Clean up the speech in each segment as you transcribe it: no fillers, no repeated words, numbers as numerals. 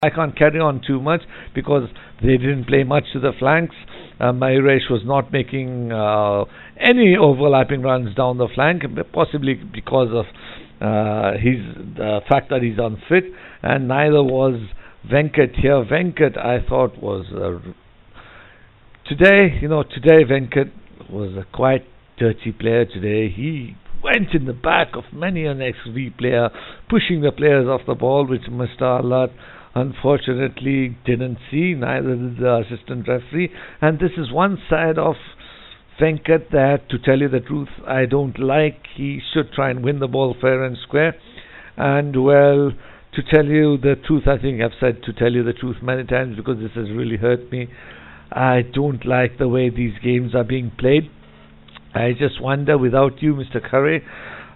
I can't carry on too much because they didn't play much to the flanks. Mayuresh was not making any overlapping runs down the flank, possibly because of the fact that he's unfit, and neither was Venkat here. Venkat, I thought, was today Venkat was a quite dirty player today. He went in the back of many an XV player, pushing the players off the ball, which Mr. Allat unfortunately didn't see, neither did the assistant referee. And this is one side of Venkat that, to tell you the truth, I don't like. He should try and win the ball fair and square. And, well, to tell you the truth, I think I've said to tell you the truth many times because this has really hurt me. I don't like the way these games are being played. I just wonder, without you, Mr. Curry,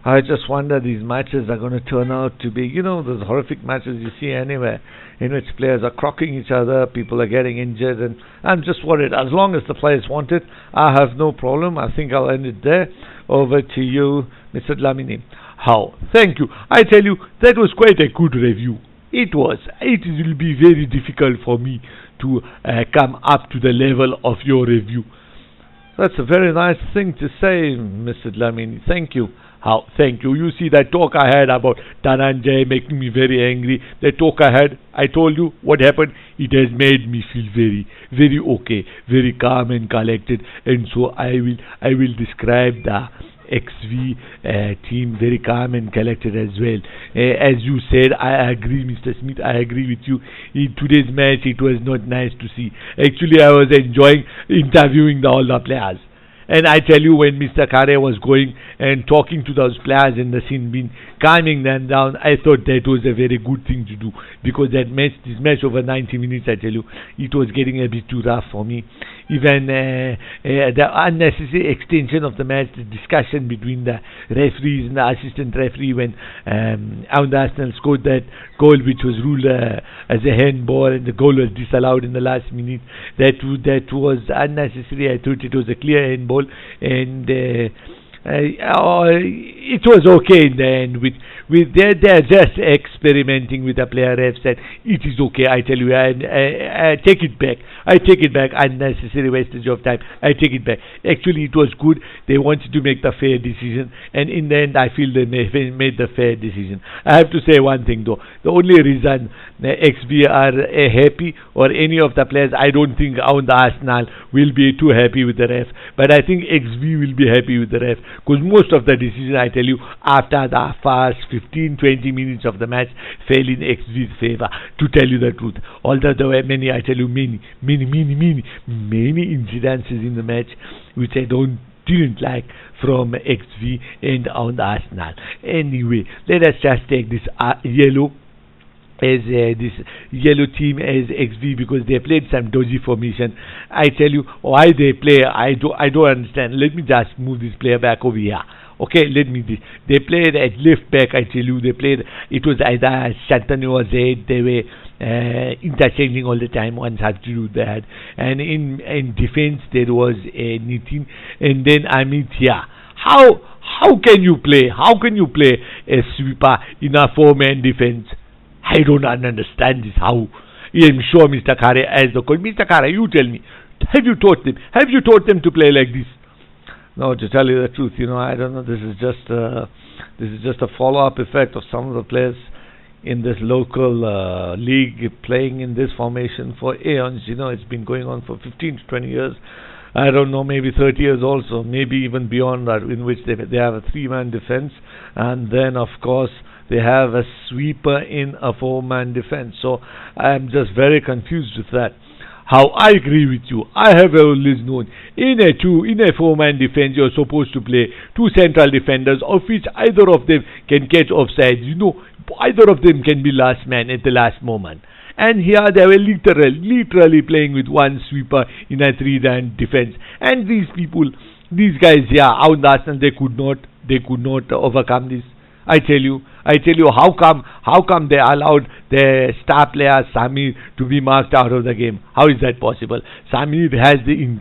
I just wonder these matches are going to turn out to be, those horrific matches you see anywhere, in which players are crocking each other, people are getting injured, and I'm just worried. As long as the players want it, I have no problem. I think I'll end it there. Over to you, Mr. Dlamini. How? Thank you. I tell you, that was quite a good review. It was. It will be very difficult for me to come up to the level of your review. That's a very nice thing to say, Mr. Dlamini. Thank you. How? Thank you. You see that talk I had about Dhananjay making me very angry. That talk I had, I told you what happened. It has made me feel very, very okay, very calm and collected. And so I will describe the XV team very calm and collected as well. As you said, I agree, Mr. Smith. I agree with you. In today's match, it was not nice to see. Actually, I was enjoying interviewing all the players. And I tell you, when Mr. Khare was going and talking to those players in the scene, being calming them down, I thought that was a very good thing to do, because this match over 90 minutes, I tell you, it was getting a bit too rough for me. Even the unnecessary extension of the match, the discussion between the referees and the assistant referee when Arsenal scored that goal, which was ruled as a handball, and the goal was disallowed in the last minute. That was unnecessary. I thought it was a clear handball, and it was okay in the end. They're just experimenting with the player refs, and it is okay. I tell you, I take it back. I take it back. Unnecessary wastage of time. I take it back. Actually, it was good. They wanted to make the fair decision, and in the end, I feel they made the fair decision. I have to say one thing though. The only reason XB are happy, or any of the players, I don't think on the Arsenal will be too happy with the ref, but I think XB will be happy with the ref, because most of the decision, I tell you, after the first 15-20 minutes of the match fell in XV's favor, to tell you the truth. Although there were many, I tell you, many incidences in the match which I didn't like from XV and on the Arsenal. Anyway, let us just take this yellow as this yellow team as XV, because they played some dodgy formation. I tell you why they play. I don't understand. Let me just move this player back over here. Okay, they played at left back. I tell you, they played. It was either Shantanu or Zaid. They were interchanging all the time. One had to do that. And in defense there was Nitin, and then Amit here. How can you play? How can you play a sweeper in a four-man defense? I don't understand this. How? I'm sure Mr. Khare, as the coach, Mr. Khare, you tell me. Have you taught them to play like this? No, to tell you the truth, I don't know. This is just a follow-up effect of some of the players in this local league playing in this formation for aeons. It's been going on for 15 to 20 years. I don't know, maybe 30 years also, maybe even beyond that, in which they have a three-man defense, and then of course they have a sweeper in a four-man defense. So I'm just very confused with that. How? I agree with you. I have always known in a four-man defense you're supposed to play two central defenders, of which either of them can catch offside. Either of them can be last man at the last moment. And here they were literally playing with one sweeper in a three-man defense. And these guys here, out Arsenal, they could not overcome this. I tell you, how come they allowed their star player Samir to be marked out of the game? How is that possible? Samir has the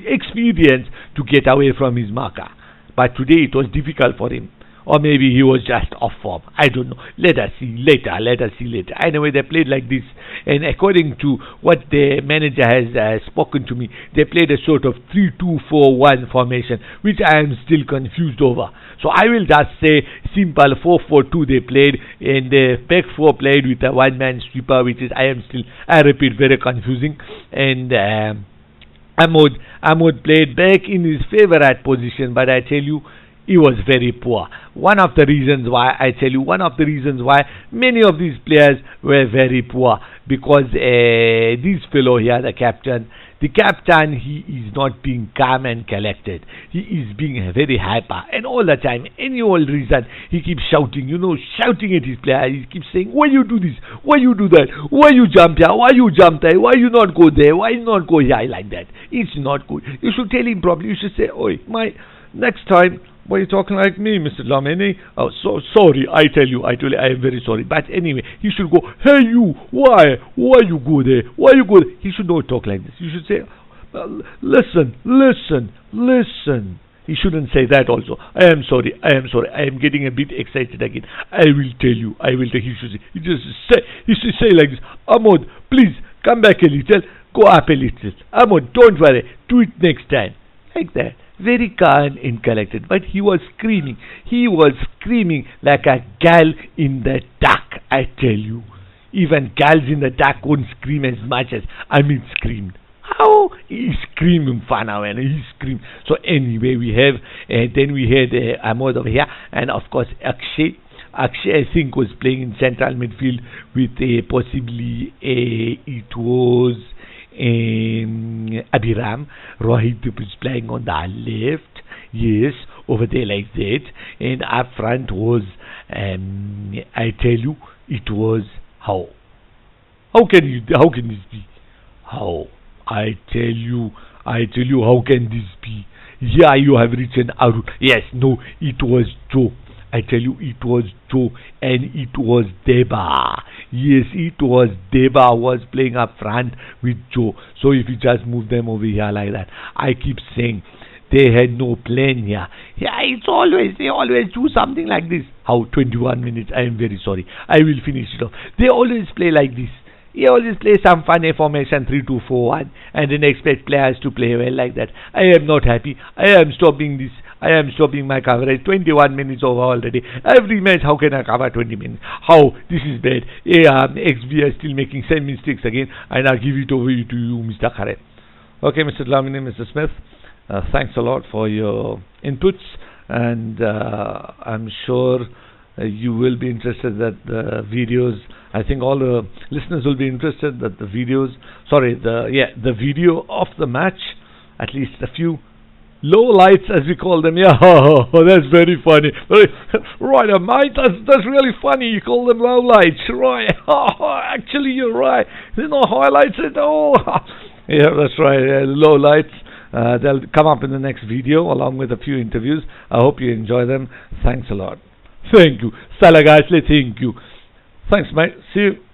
experience to get away from his marker, but today it was difficult for him. or maybe he was just off form. I don't know. Let us see later. Let us see later. Anyway, they played like this, and according to what the manager has spoken to me, they played a sort of 3-2-4-1 formation, which I am still confused over. So I will just say simple 4-4-2 they played, and the back four played with a one-man sweeper, which is, I repeat, very confusing. And Ahmad played back in his favorite position, but I tell you, he was very poor. One of the reasons why many of these players were very poor, because this fellow here, the captain, he is not being calm and collected. He is being very hyper, and all the time, any old reason, he keeps shouting, shouting at his player. He keeps saying, why you do this? Why you do that? Why you jump here? Why you jump there? Why you not go there? Why you not go here like that? It's not good. You should tell him properly. You should say, oi, next time, why are you talking like me, Mr. Lamini? Oh, so sorry. I tell you, I am very sorry. But anyway, he should go, hey you, why you go there? Why you go there? He should not talk like this. You should say, listen. He shouldn't say that also. I am sorry. I am getting a bit excited again. I will tell you. He should say, he should say like this, Ahmad, please, come back a little, go up a little. Ahmad, don't worry, do it next time. Like that. Very calm and collected, but he was screaming. He was screaming like a gal in the dark, I tell you. Even gals in the dark won't scream as much as Amit screamed. How? He screamed and he screamed. So anyway, then we had Ahmad over here, and of course Akshay, I think, was playing in central midfield with possibly it was Abhiram. Rohit was playing on the left, yes, over there like that, and up front was, I tell you, it was how can this be? How? I tell you, how can this be? Yeah, you have written Arun. Yes, no, it was Joe. I tell you, it was Joe, and it was Deba. Yes, it was Deba was playing up front with Joe. So if you just move them over here like that, I keep saying they had no plan here. Yeah, they always do something like this. How? 21 minutes. I am very sorry. I will finish it off. They always play like this. He always plays some funny formation 3-2-4-1, and then expect players to play well like that. I am not happy. I am stopping this. I am stopping my coverage. 21 minutes over already. Every match, how can I cover 20 minutes? How? This is bad. XB is still making same mistakes again, and I'll give it over to you, Mr. Kare. Okay, Mr. Lamini, Mr. Smith, thanks a lot for your inputs, and I'm sure you will be interested that the videos, I think all the listeners will be interested that the videos, the video of the match, at least a few low lights as we call them. Yeah, that's very funny. Right, mate, that's really funny. You call them low lights, right? Actually, you're right. There's no highlights at all. Yeah, that's right. Low lights. They'll come up in the next video along with a few interviews. I hope you enjoy them. Thanks a lot. Thank you. Salagaisle, thank you. Thanks, mate. See you.